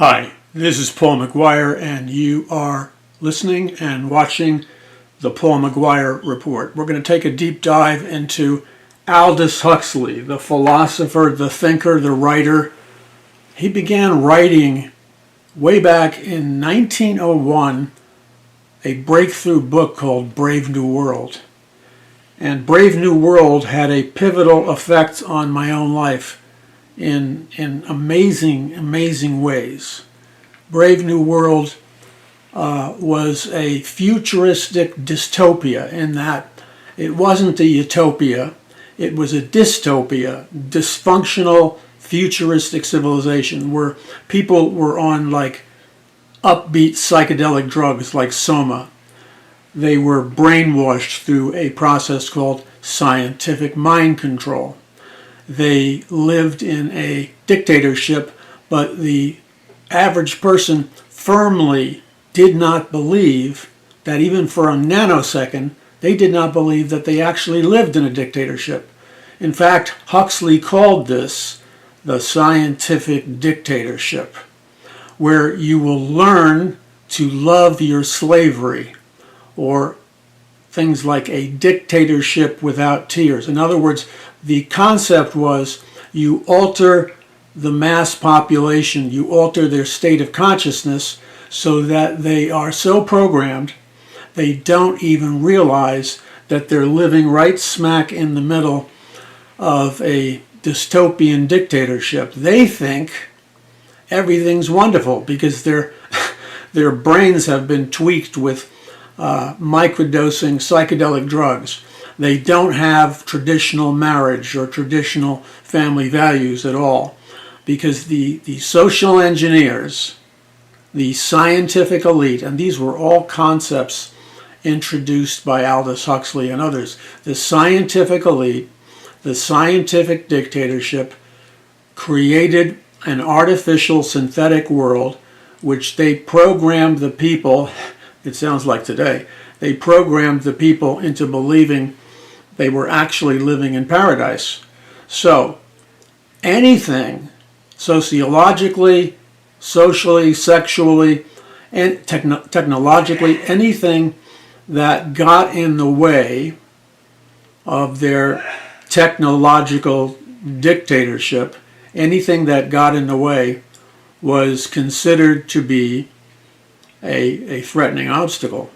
Hi, this is Paul McGUIRE, and you are listening and watching the Paul McGUIRE Report. We're going to take a deep dive into Aldous Huxley, the philosopher, the thinker, the writer. He began writing way back in 1901 a breakthrough book called Brave New World. And Brave New World had a pivotal effect on my own life in amazing ways. Brave New World was a futuristic dystopia in that it wasn't a utopia, it was a dystopia, dysfunctional futuristic civilization where people were on like upbeat psychedelic drugs like soma. They were brainwashed through a process called scientific mind control. They lived in a dictatorship, but the average person firmly did not believe that even for a nanosecond, they did not believe that they actually lived in a dictatorship. In fact, Huxley called this the scientific dictatorship, where you will learn to love your slavery, or things like a dictatorship without tears. In other words, the concept was you alter the mass population, you alter their state of consciousness so that they are so programmed they don't even realize that they're living right smack in the middle of a dystopian dictatorship. They think everything's wonderful because their brains have been tweaked with microdosing psychedelic drugs. They don't have traditional marriage or traditional family values at all because the social engineers, the scientific elite, and these were all concepts introduced by Aldous Huxley and others, the scientific elite, the scientific dictatorship created an artificial synthetic world which they programmed the people, it sounds like today, they programmed the people into believing they were actually living in paradise. So anything sociologically, socially, sexually, and technologically, anything that got in the way of their technological dictatorship, anything that got in the way was considered to be a threatening obstacle.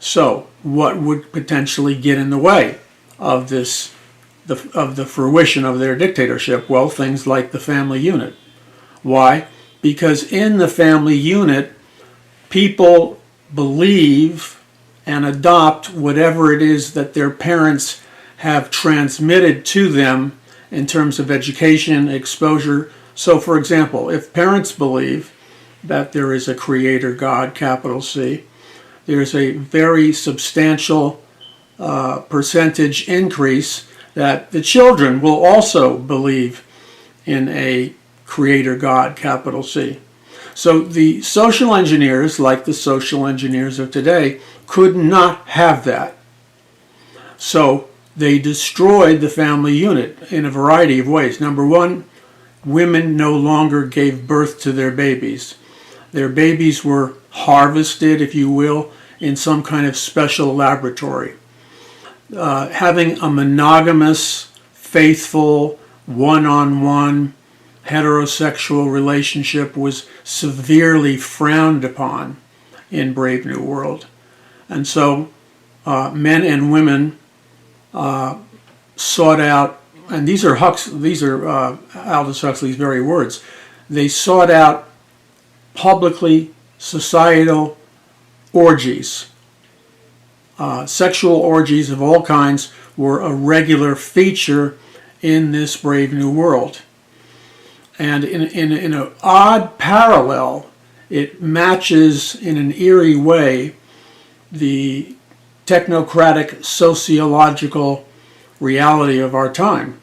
So what would potentially get in the way of this, of the fruition of their dictatorship? Well, things like the family unit. Why? Because in the family unit, people believe and adopt whatever it is that their parents have transmitted to them in terms of education, exposure. So for example, if parents believe that there is a creator God, capital C, there's a very substantial percentage increase that the children will also believe in a creator God, capital C. So the social engineers, like the social engineers of today, could not have that. So they destroyed the family unit in a variety of ways. Number one, women no longer gave birth to their babies. Their babies were harvested, if you will, in some kind of special laboratory. Having a monogamous, faithful, one-on-one heterosexual relationship was severely frowned upon in Brave New World. And so men and women sought out, and these are Aldous Huxley's very words, they sought out publicly societal orgies. Sexual orgies of all kinds were a regular feature in this Brave New World. And in an odd parallel, it matches in an eerie way the technocratic sociological reality of our time.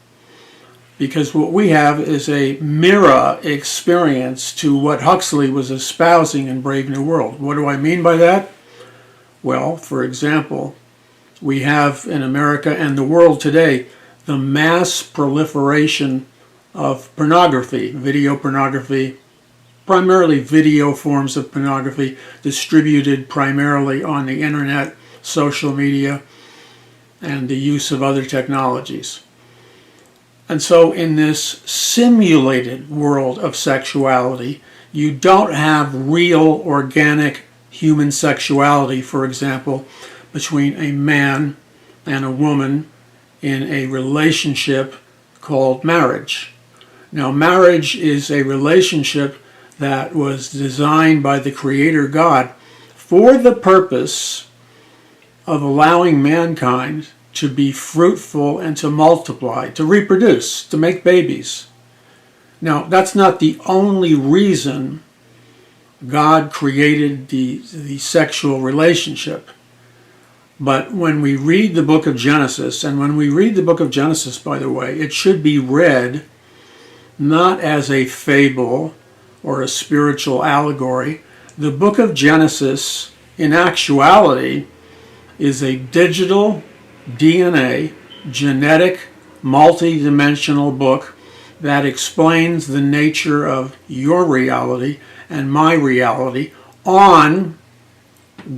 Because what we have is a mirror experience to what Huxley was espousing in Brave New World. What do I mean by that? Well, for example, we have in America and the world today the mass proliferation of pornography, video pornography, primarily video forms of pornography distributed primarily on the internet, social media, and the use of other technologies. And so in this simulated world of sexuality, you don't have real organic human sexuality, for example, between a man and a woman in a relationship called marriage. Now, marriage is a relationship that was designed by the Creator God for the purpose of allowing mankind to be fruitful and to multiply, to reproduce, to make babies. Now, that's not the only reason God created the sexual relationship. But when we read the book of Genesis, and when we read the book of Genesis, by the way, it should be read not as a fable or a spiritual allegory. The book of Genesis, in actuality, is a digital DNA, genetic, multi-dimensional book that explains the nature of your reality and my reality on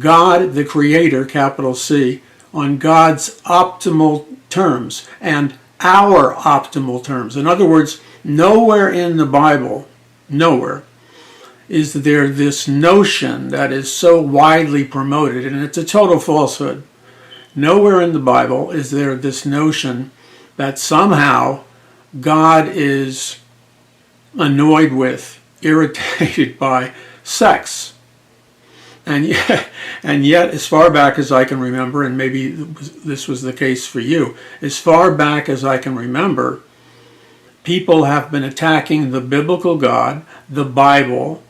God the Creator, capital C, on God's optimal terms and our optimal terms. In other words, nowhere in the Bible, nowhere, is there this notion that is so widely promoted, and it's a total falsehood. Nowhere in the Bible is there this notion that somehow God is annoyed with, irritated by sex. And yet, as far back as I can remember, and maybe this was the case for you, as far back as I can remember, people have been attacking the biblical God, the Bible,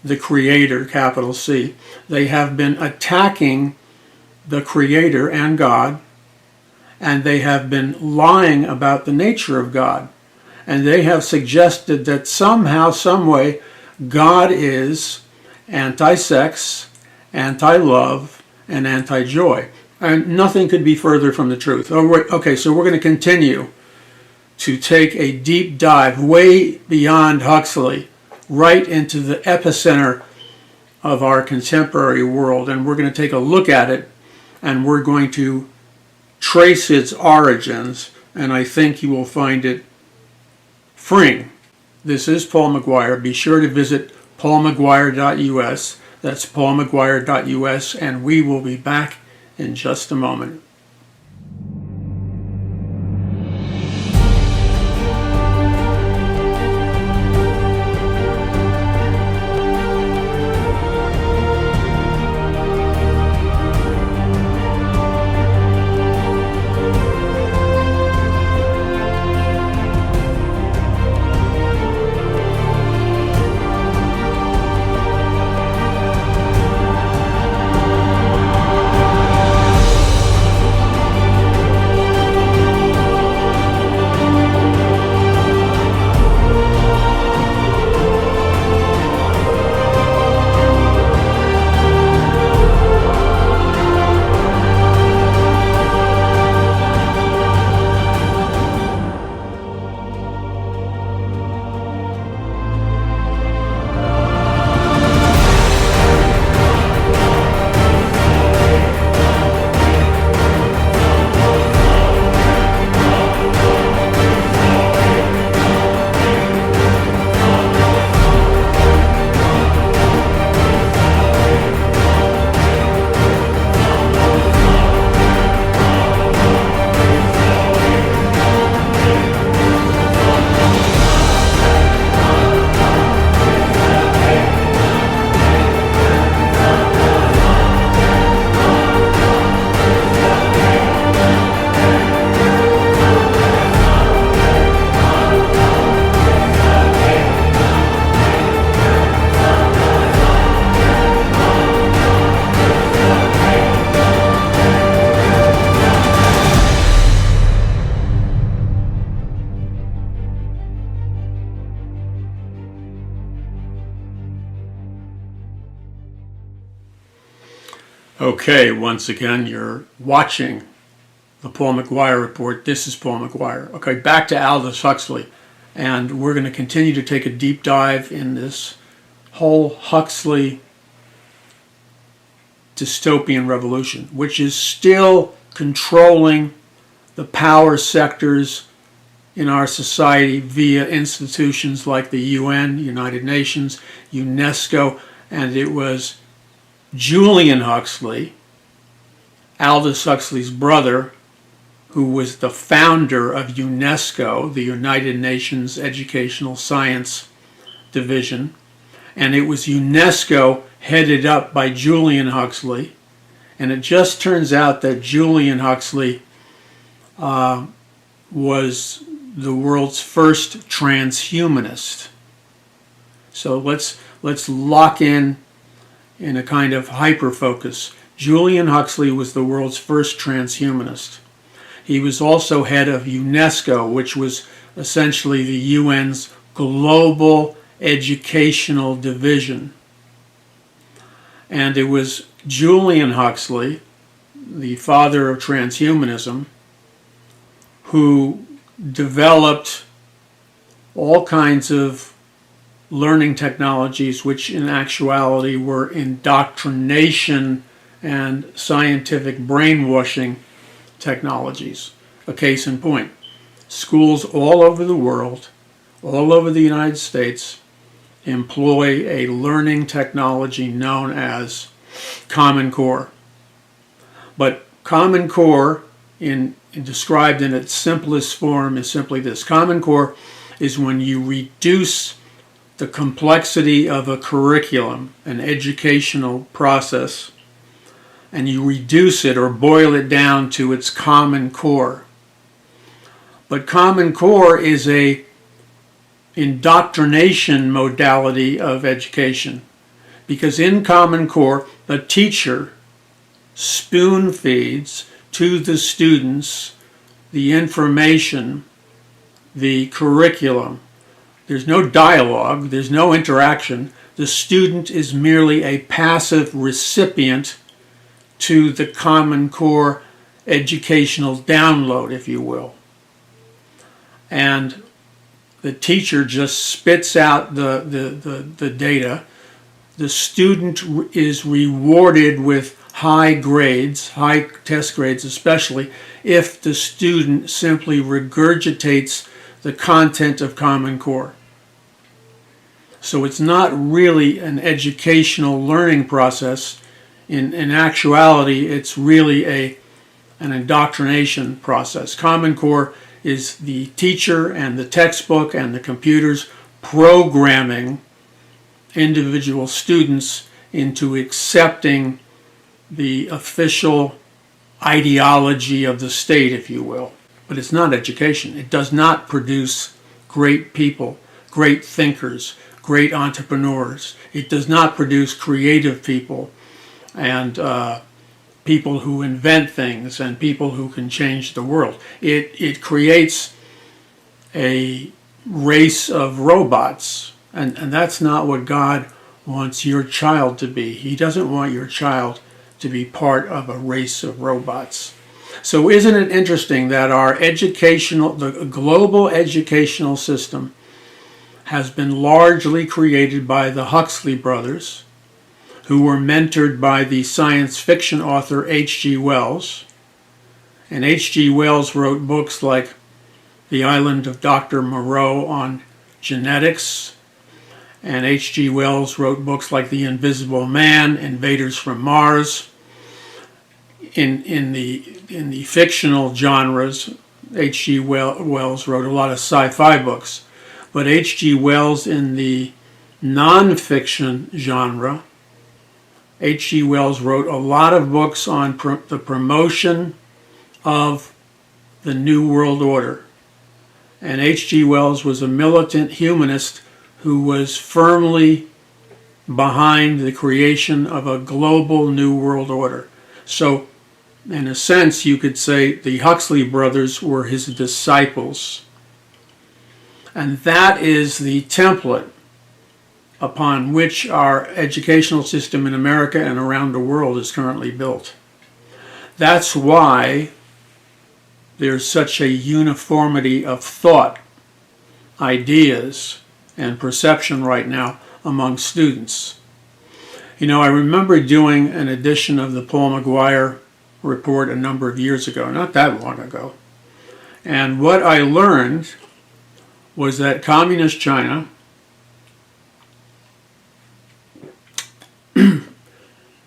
the Creator, capital C. They have been attacking the Creator and God, and they have been lying about the nature of God. And they have suggested that somehow, some way, God is anti-sex, anti-love, and anti-joy. And nothing could be further from the truth. Okay, so we're going to continue to take a deep dive way beyond Huxley, right into the epicenter of our contemporary world. And we're going to take a look at it, and we're going to trace its origins, and I think you will find it freeing. This is Paul McGuire. Be sure to visit paulmcguire.us. That's paulmcguire.us, and we will be back in just a moment. Okay, once again, you're watching the Paul McGuire Report. This is Paul McGuire. Okay, back to Aldous Huxley. And we're going to continue to take a deep dive in this whole Huxley dystopian revolution, which is still controlling the power sectors in our society via institutions like the UN, United Nations, UNESCO, and it was Julian Huxley, Aldous Huxley's brother, who was the founder of UNESCO, the United Nations Educational Science Division, and it was UNESCO headed up by Julian Huxley, and it just turns out that Julian Huxley was the world's first transhumanist. So let's lock in a kind of hyper-focus. Julian Huxley was the world's first transhumanist. He was also head of UNESCO, which was essentially the UN's global educational division. And it was Julian Huxley, the father of transhumanism, who developed all kinds of learning technologies which in actuality were indoctrination and scientific brainwashing technologies. A case in point, schools all over the world, all over the United States, employ a learning technology known as Common Core. But Common Core, described in its simplest form, is simply this. Common Core is when you reduce the complexity of a curriculum, an educational process, and you reduce it or boil it down to its common core. But Common Core is a indoctrination modality of education, because in Common Core, the teacher spoon feeds to the students the information, the curriculum. There's no dialogue, there's no interaction. The student is merely a passive recipient to the Common Core educational download, if you will. And the teacher just spits out the data. The student is rewarded with high grades, high test grades especially, if the student simply regurgitates the content of Common Core. So it's not really an educational learning process. In actuality, it's really an indoctrination process. Common Core is the teacher and the textbook and the computers programming individual students into accepting the official ideology of the state, if you will. But it's not education. It does not produce great people, great thinkers, great entrepreneurs. It does not produce creative people and people who invent things and people who can change the world. It creates a race of robots, and that's not what God wants your child to be. He doesn't want your child to be part of a race of robots. So isn't it interesting that our the global educational system has been largely created by the Huxley brothers, who were mentored by the science fiction author H.G. Wells. And H.G. Wells wrote books like The Island of Dr. Moreau on genetics, and H.G. Wells wrote books like The Invisible Man, Invaders from Mars. In the fictional genres, H.G. Wells wrote a lot of sci-fi books. But H.G. Wells in the non-fiction genre, H.G. Wells wrote a lot of books on the promotion of the New World Order. And H.G. Wells was a militant humanist who was firmly behind the creation of a global New World Order. So, in a sense, you could say the Huxley brothers were his disciples. And that is the template upon which our educational system in America and around the world is currently built. That's why there's such a uniformity of thought ideas and perception right now among students. You know, I remember doing an edition of the Paul McGUIRE report a number of years ago, not that long ago. And what I learned was that Communist China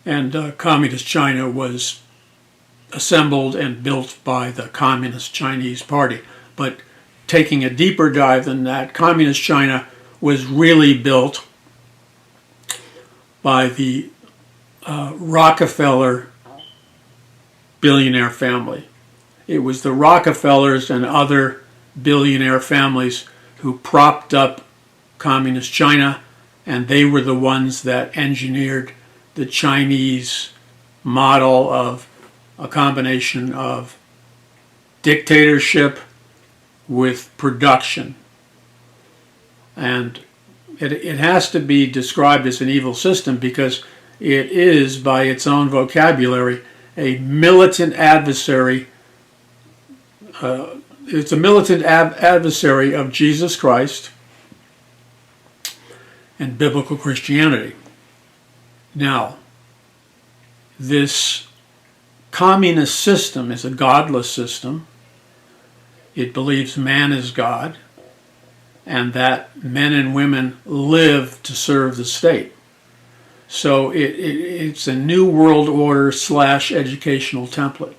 and Communist China was assembled and built by the Communist Chinese Party. But taking a deeper dive than that, Communist China was really built by the Rockefeller billionaire family. It was the Rockefellers and other billionaire families who propped up Communist China, and they were the ones that engineered the Chinese model of a combination of dictatorship with production. And it has to be described as an evil system because it is, by its own vocabulary, a militant adversary. It's a militant adversary of Jesus Christ and biblical Christianity. Now, this communist system is a godless system. It believes man is God and that men and women live to serve the state. So it's a new world order / educational template.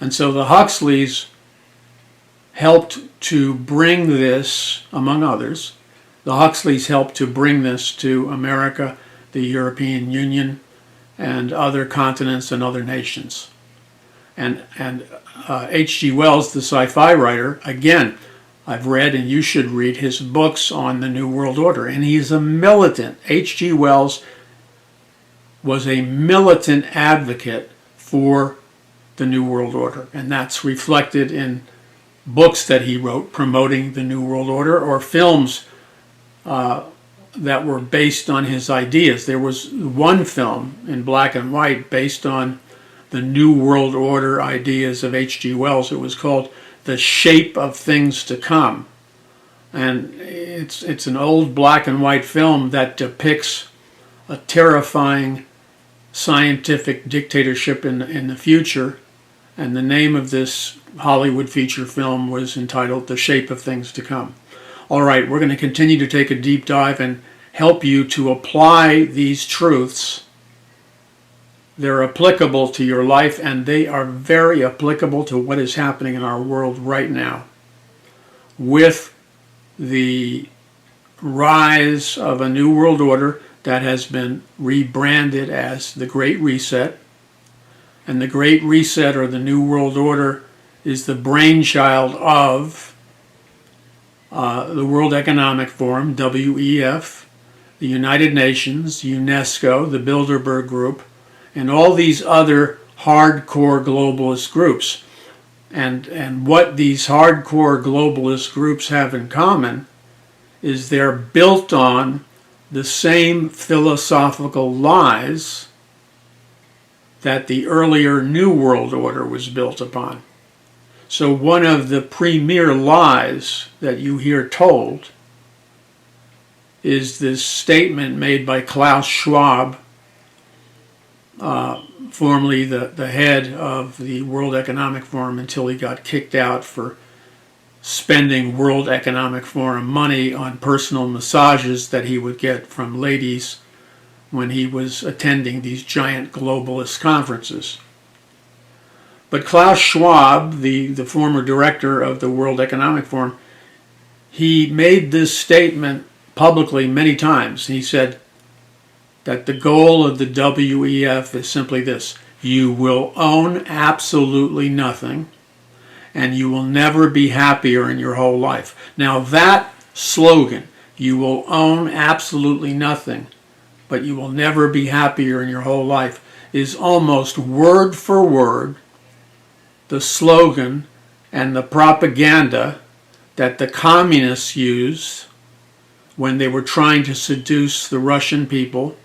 And so the Huxleys helped to bring this, among others, the Huxleys helped to bring this to America, the European Union, and other continents and other nations. And H.G. Wells, the sci-fi writer, again, I've read and you should read his books on the New World Order. And he's a militant. H.G. Wells was a militant advocate for the New World Order. And that's reflected in books that he wrote promoting the New World Order or films that were based on his ideas. There was one film in black and white based on the New World Order ideas of H.G. Wells. It was called The Shape of Things to Come. And it's an old black and white film that depicts a terrifying scientific dictatorship in the future. And the name of this Hollywood feature film was entitled The Shape of Things to Come. All right, we're going to continue to take a deep dive and help you to apply these truths. They're applicable to your life, and they are very applicable to what is happening in our world right now. With the rise of a new world order that has been rebranded as the Great Reset. And the Great Reset, or the New World Order, is the brainchild of the World Economic Forum, WEF, the United Nations, UNESCO, the Bilderberg Group, and all these other hardcore globalist groups. And what these hardcore globalist groups have in common is they're built on the same philosophical lies that the earlier New World Order was built upon. So one of the premier lies that you hear told is this statement made by Klaus Schwab, formerly the head of the World Economic Forum until he got kicked out for spending World Economic Forum money on personal massages that he would get from ladies when he was attending these giant globalist conferences. But Klaus Schwab, the former director of the World Economic Forum, he made this statement publicly many times. He said that the goal of the WEF is simply this: you will own absolutely nothing, and you will never be happier in your whole life. Now that slogan, you will own absolutely nothing, but you will never be happier in your whole life, is almost word for word the slogan and the propaganda that the communists used when they were trying to seduce the Russian people,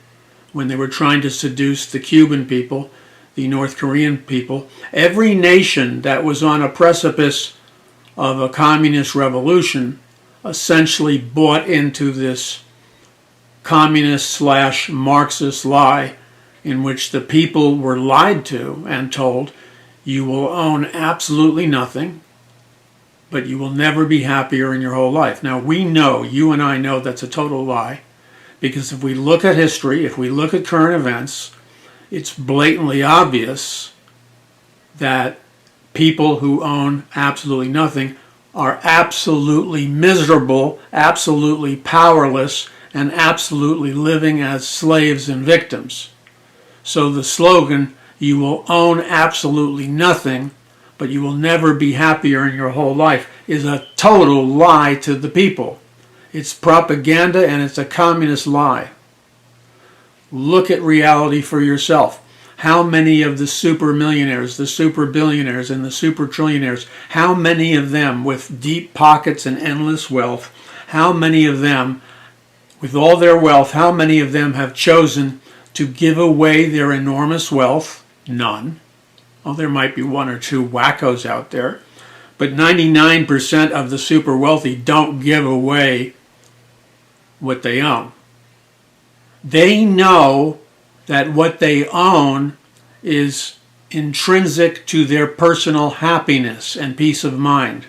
when they were trying to seduce the Cuban people, the North Korean people. Every nation that was on a precipice of a communist revolution essentially bought into this communist/Marxist lie in which the people were lied to and told, you will own absolutely nothing, but you will never be happier in your whole life. Now we know, you and I know, that's a total lie, because if we look at history, if we look at current events, it's blatantly obvious that people who own absolutely nothing are absolutely miserable, absolutely powerless, and absolutely living as slaves and victims. So the slogan, you will own absolutely nothing, but you will never be happier in your whole life, is a total lie to the people. It's propaganda and it's a communist lie. Look at reality for yourself. How many of the super millionaires, the super billionaires, and the super trillionaires, how many of them with deep pockets and endless wealth, how many of them, with all their wealth, how many of them have chosen to give away their enormous wealth? None. Well, there might be one or two wackos out there, but 99% of the super wealthy don't give away what they own. They know that what they own is intrinsic to their personal happiness and peace of mind.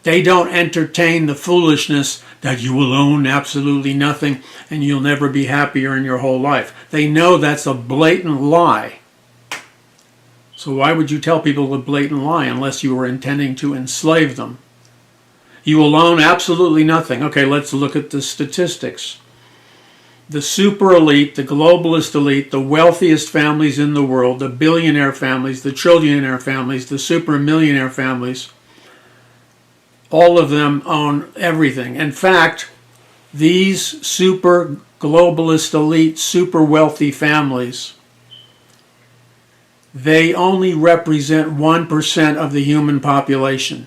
They don't entertain the foolishness that you will own absolutely nothing and you'll never be happier in your whole life. They know that's a blatant lie. So why would you tell people a blatant lie unless you were intending to enslave them? You will own absolutely nothing. Okay, let's look at the statistics. The super elite, the globalist elite, the wealthiest families in the world, the billionaire families, the trillionaire families, the super millionaire families, all of them own everything. In fact, these super globalist elite, super wealthy families, they only represent 1% of the human population.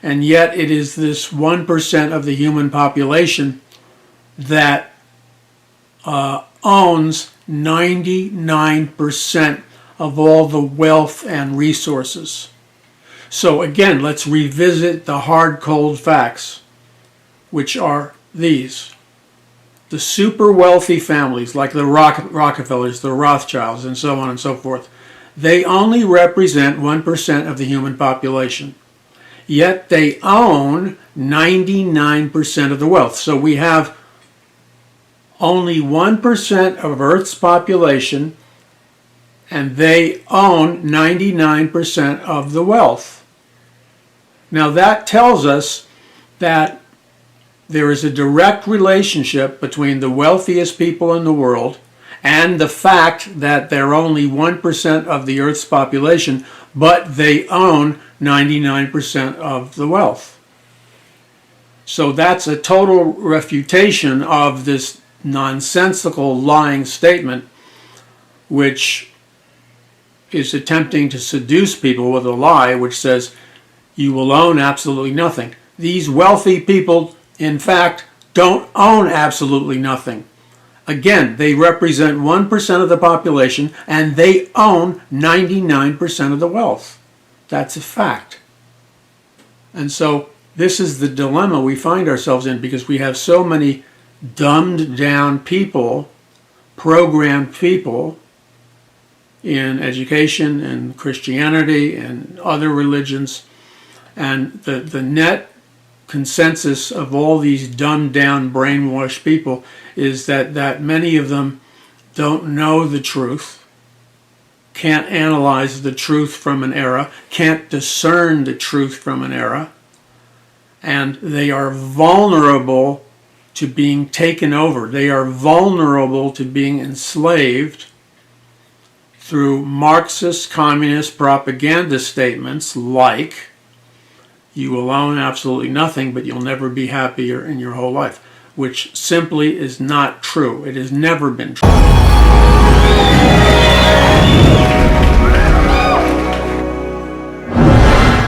And yet it is this 1% of the human population that owns 99% of all the wealth and resources. So again, let's revisit the hard, cold facts, which are these. The super wealthy families, like the Rockefellers, the Rothschilds, and so on and so forth, they only represent 1% of the human population. Yet they own 99% of the wealth. So we have only 1% of Earth's population, and they own 99% of the wealth. Now that tells us that there is a direct relationship between the wealthiest people in the world and the fact that they're only 1% of the Earth's population, but they own 99% of the wealth. So that's a total refutation of this nonsensical lying statement, which is attempting to seduce people with a lie which says you will own absolutely nothing. These wealthy people, in fact, don't own absolutely nothing. Again, they represent 1% of the population and they own 99% of the wealth. That's a fact. And so this is the dilemma we find ourselves in, because we have so many dumbed down people, programmed people in education and Christianity and other religions, and the net consensus of all these dumbed down, brainwashed people is that many of them don't know the truth, can't analyze the truth from an error, can't discern the truth from an error, and they are vulnerable to being taken over. They are vulnerable to being enslaved through Marxist communist propaganda statements like, you will own absolutely nothing, but you'll never be happier in your whole life, which simply is not true. It has never been true.